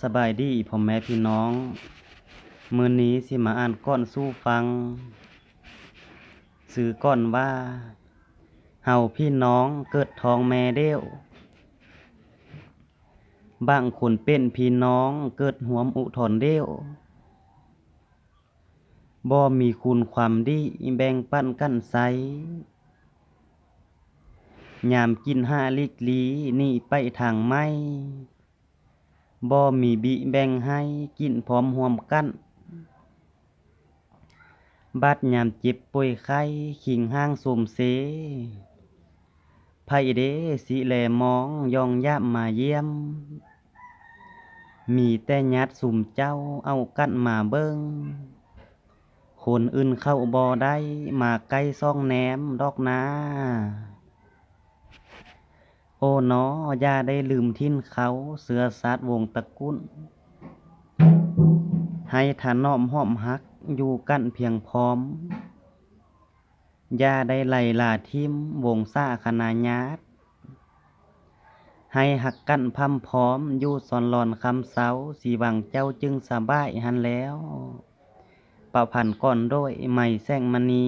สบายดีพ่อแม่พี่น้องมื้อนี้สิมาอ่านก้อนสู่ฟังชื่อก้อนว่าเฮาพี่น้องเกิดท้องแม่เด้วบางคนเป็นพี่น้องเกิดหวมอุทธรเด้วบ่มีคุณความดีแบ่งปันกันใสยามกินห้าลิกลีนี่ไปทางไม้บ่มีบิแบ่งให้กินพร้อมร่วมกันบัดยามเจ็บป่วยไข้ขิงห้างสมเสไผเด้สิแลมองย่องยามมาเยี่ยมมีแต่ญาติสุมเจ้าเอากันมาเบิ่งคนอื่นเข้าบ่ได้มาใกล้ซ่องแหนมดอกนาโอ้น้ออย่าได้ลืมถิ่นเขาเชื้อชาติวงศ์ตระกูลให้ถนอมหอมฮักอยู่กันเพียงพร้อมอย่าได้ไล่ล่าทิ่มวงซ่าคณะญาติให้หักกันพร่ำพร้อมอยู่สอนหลอนคำเสาสิหวังเจ้าจึงสบายหันแล้วประพันธ์ก่อนโดยไหมแสงมณี